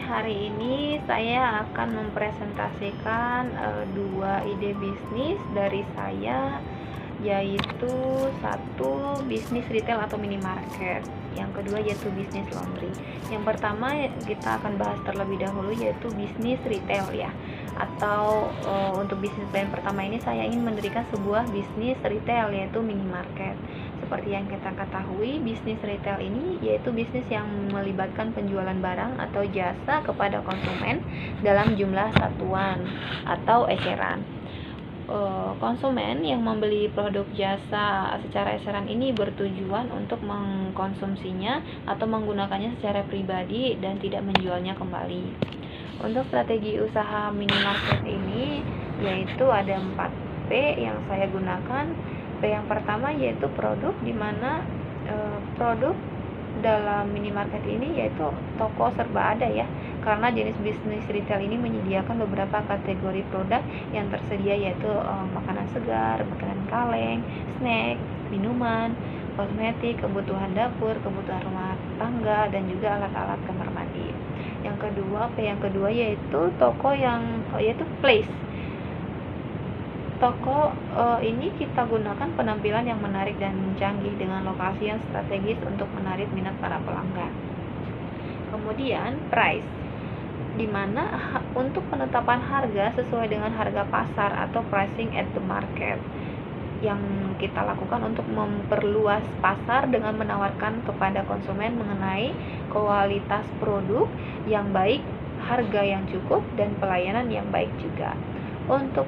hari ini saya akan mempresentasikan dua ide bisnis dari saya, yaitu satu bisnis retail atau minimarket, yang kedua yaitu bisnis laundry. Yang pertama kita akan bahas terlebih dahulu yaitu bisnis retail ya, atau untuk bisnis plan pertama ini saya ingin mendirikan sebuah bisnis retail yaitu minimarket. Seperti yang kita ketahui, bisnis retail ini yaitu bisnis yang melibatkan penjualan barang atau jasa kepada konsumen dalam jumlah satuan atau eceran. Konsumen yang membeli produk jasa secara eceran ini bertujuan untuk mengkonsumsinya atau menggunakannya secara pribadi dan tidak menjualnya kembali. Untuk strategi usaha minimarket ini yaitu ada 4P yang saya gunakan. P yang pertama yaitu produk, di mana produk dalam minimarket ini yaitu toko serba ada ya, karena jenis bisnis retail ini menyediakan beberapa kategori produk yang tersedia yaitu makanan segar, makanan kaleng, snack, minuman, kosmetik, kebutuhan dapur, kebutuhan rumah tangga, dan juga alat-alat kamar mandi. Yang kedua, P yang kedua yaitu toko yaitu place. Toko ini kita gunakan penampilan yang menarik dan canggih dengan lokasi yang strategis untuk menarik minat para pelanggan. Kemudian price, di mana untuk penetapan harga sesuai dengan harga pasar atau pricing at the market, yang kita lakukan untuk memperluas pasar dengan menawarkan kepada konsumen mengenai kualitas produk yang baik, harga yang cukup, dan pelayanan yang baik juga. Untuk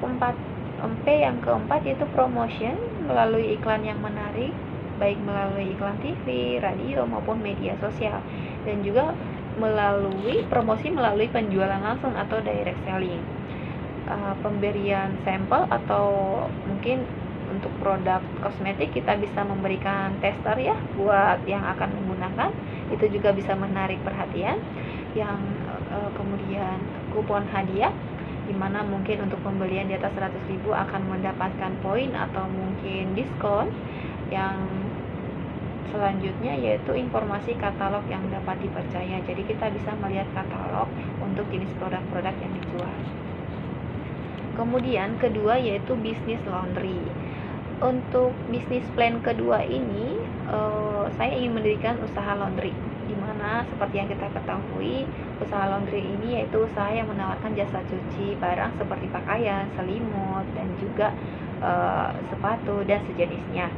P yang keempat yaitu promotion, melalui iklan yang menarik, baik melalui iklan TV, radio, maupun media sosial, dan juga melalui promosi melalui penjualan langsung atau direct selling. Pemberian sampel, atau mungkin untuk produk kosmetik kita bisa memberikan tester ya buat yang akan menggunakan, itu juga bisa menarik perhatian. Yang kemudian kupon hadiah, dimana mungkin untuk pembelian di atas 100.000 akan mendapatkan poin atau mungkin diskon. Yang selanjutnya yaitu informasi katalog yang dapat dipercaya, jadi kita bisa melihat katalog untuk jenis produk-produk yang dijual. Kemudian kedua yaitu bisnis laundry. Untuk bisnis plan kedua ini saya ingin mendirikan usaha laundry, dimana seperti yang kita ketahui, usaha laundry ini yaitu usaha yang menawarkan jasa cuci barang seperti pakaian, selimut, dan juga sepatu dan sejenisnya.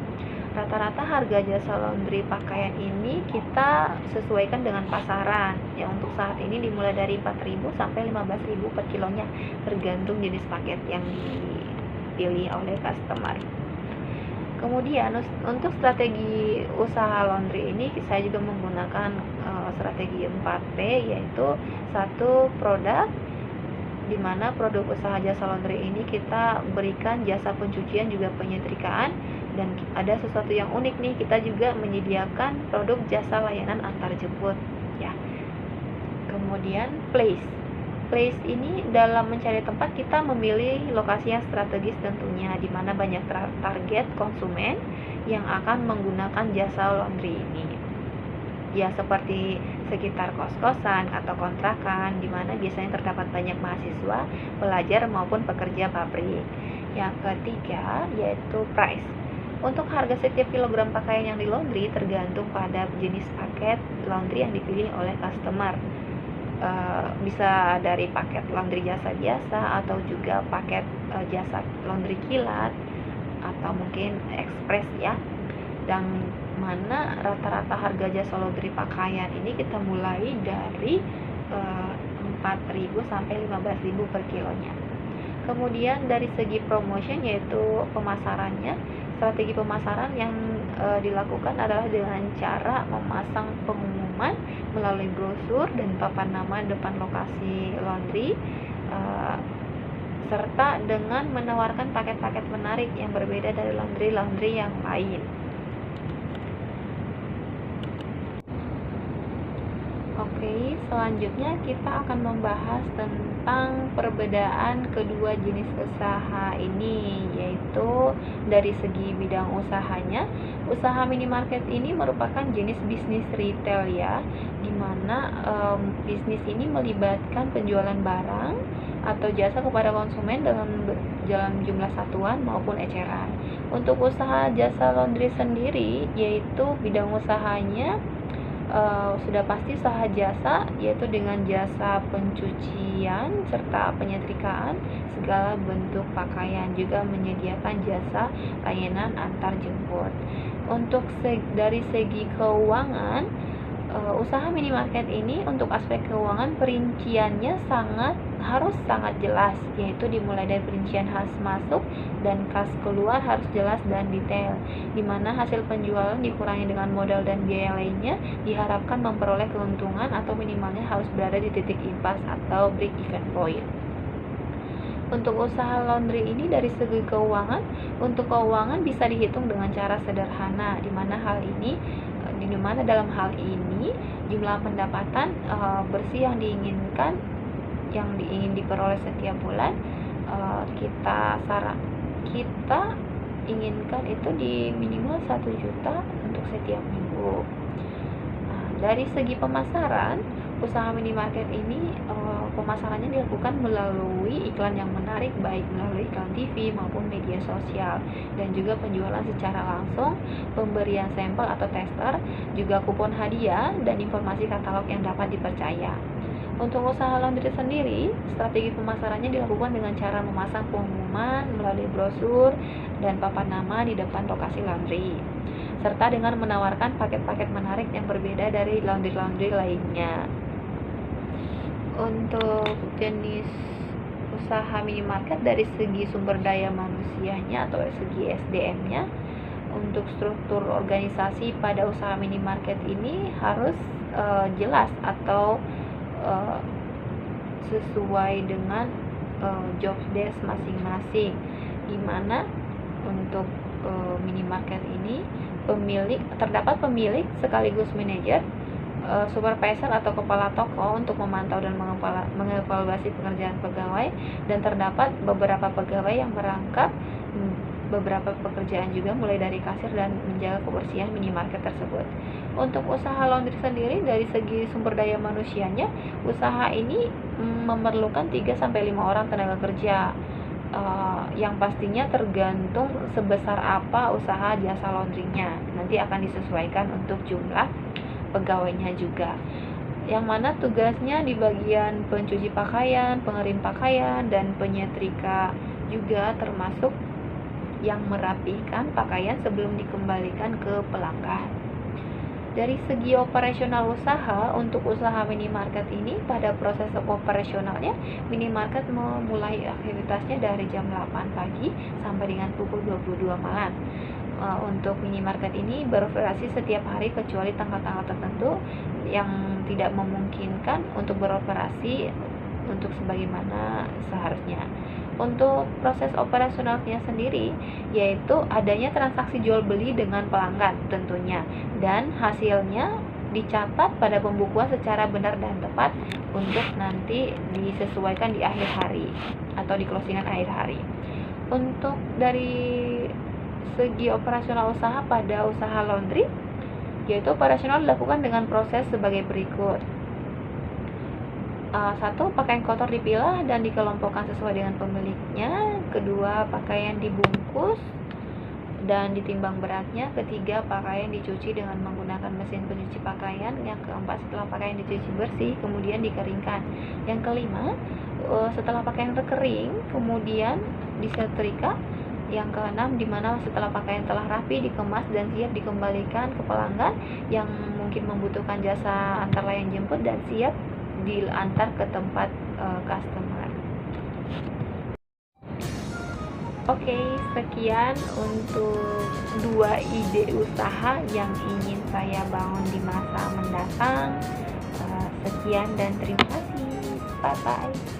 Rata-rata harga jasa laundry pakaian ini kita sesuaikan dengan pasaran ya. Untuk saat ini dimulai dari 4.000 sampai 15.000 per kilonya, tergantung jenis paket yang dipilih oleh customer. Kemudian untuk strategi usaha laundry ini saya juga menggunakan strategi 4P, yaitu satu produk, di mana produk usaha jasa laundry ini kita berikan jasa pencucian juga penyetrikaan, dan ada sesuatu yang unik nih, kita juga menyediakan produk jasa layanan antar jemput ya. Kemudian place ini dalam mencari tempat kita memilih lokasi yang strategis tentunya, di mana banyak target konsumen yang akan menggunakan jasa laundry ini ya, seperti sekitar kos-kosan atau kontrakan, di mana biasanya terdapat banyak mahasiswa, pelajar, maupun pekerja pabrik. Yang ketiga yaitu price. Untuk harga setiap kilogram pakaian yang di laundry tergantung pada jenis paket laundry yang dipilih oleh customer. Bisa dari paket laundry jasa biasa, atau juga paket jasa laundry kilat, atau mungkin ekspres ya. Dan mana rata-rata harga jasa laundry pakaian ini kita mulai dari 4.000 sampai 15.000 per kilonya. Kemudian dari segi promotion yaitu pemasarannya, strategi pemasaran yang dilakukan adalah dengan cara memasang pengumuman melalui brosur dan papan nama depan lokasi laundry, serta dengan menawarkan paket-paket menarik yang berbeda dari laundry yang lain. Oke, selanjutnya kita akan membahas tentang perbedaan kedua jenis usaha ini, yaitu dari segi bidang usahanya. Usaha minimarket ini merupakan jenis bisnis retail ya, di mana bisnis ini melibatkan penjualan barang atau jasa kepada konsumen dalam jumlah satuan maupun eceran. Untuk usaha jasa laundry sendiri, yaitu bidang usahanya sudah pasti usaha jasa, yaitu dengan jasa pencucian serta penyetrikaan segala bentuk pakaian, juga menyediakan jasa layanan antar jemput. Untuk dari segi keuangan, usaha minimarket ini untuk aspek keuangan perinciannya harus sangat jelas, yaitu dimulai dari perincian kas masuk dan kas keluar harus jelas dan detail, di mana hasil penjualan dikurangi dengan modal dan biaya lainnya diharapkan memperoleh keuntungan atau minimalnya harus berada di titik impas atau break even point. Untuk usaha laundry ini dari segi keuangan, untuk keuangan bisa dihitung dengan cara sederhana, di mana dalam hal ini jumlah pendapatan bersih yang ingin diperoleh setiap bulan, kita inginkan itu di minimal 1 juta untuk setiap minggu. Dari segi pemasaran, usaha minimarket ini pemasarannya dilakukan melalui iklan yang menarik, baik melalui iklan TV maupun media sosial, dan juga penjualan secara langsung, pemberian sampel atau tester, juga kupon hadiah dan informasi katalog yang dapat dipercaya. Untuk usaha laundry sendiri, strategi pemasarannya dilakukan dengan cara memasang pengumuman melalui brosur dan papan nama di depan lokasi laundry, serta dengan menawarkan paket-paket menarik yang berbeda dari laundry-laundry lainnya. Untuk jenis usaha minimarket dari segi sumber daya manusianya atau segi SDM-nya, untuk struktur organisasi pada usaha minimarket ini harus jelas atau sesuai dengan job desk masing-masing, di mana untuk minimarket ini terdapat pemilik sekaligus manajer, supervisor atau kepala toko untuk memantau dan mengevaluasi pekerjaan pegawai, dan terdapat beberapa pegawai yang merangkap beberapa pekerjaan juga, mulai dari kasir dan menjaga kebersihan minimarket tersebut. Untuk usaha laundry sendiri dari segi sumber daya manusianya, usaha ini memerlukan 3-5 orang tenaga kerja, yang pastinya tergantung sebesar apa usaha jasa laundrynya. Nanti akan disesuaikan untuk jumlah pegawainya juga, yang mana tugasnya di bagian pencuci pakaian, pengerim pakaian, dan penyetrika juga, termasuk yang merapikan pakaian sebelum dikembalikan ke pelanggan. Dari segi operasional usaha, untuk usaha minimarket ini pada proses operasionalnya, minimarket memulai aktivitasnya dari jam 8 pagi sampai dengan pukul 22 malam. Untuk minimarket ini beroperasi setiap hari kecuali tanggal-tanggal tertentu yang tidak memungkinkan untuk beroperasi untuk sebagaimana seharusnya. Untuk proses operasionalnya sendiri, yaitu adanya transaksi jual beli dengan pelanggan tentunya, dan hasilnya dicatat pada pembukuan secara benar dan tepat untuk nanti disesuaikan di akhir hari atau di closingan akhir hari. Untuk dari segi operasional usaha pada usaha laundry, yaitu operasional dilakukan dengan proses sebagai berikut. 1. Pakaian kotor dipilah dan dikelompokkan sesuai dengan pemiliknya. 2. Pakaian dibungkus dan ditimbang beratnya. 3. Pakaian dicuci dengan menggunakan mesin pencuci pakaian. Yang 4. Setelah pakaian dicuci bersih, kemudian dikeringkan. Yang 5. Setelah pakaian kering, kemudian disetrika. Yang 6. Dimana setelah pakaian telah rapi, dikemas dan siap dikembalikan ke pelanggan yang mungkin membutuhkan jasa antar layan jemput dan siap diantar ke tempat customer. Oke, sekian untuk 2 ide usaha yang ingin saya bangun di masa mendatang. Sekian dan terima kasih. Bye bye.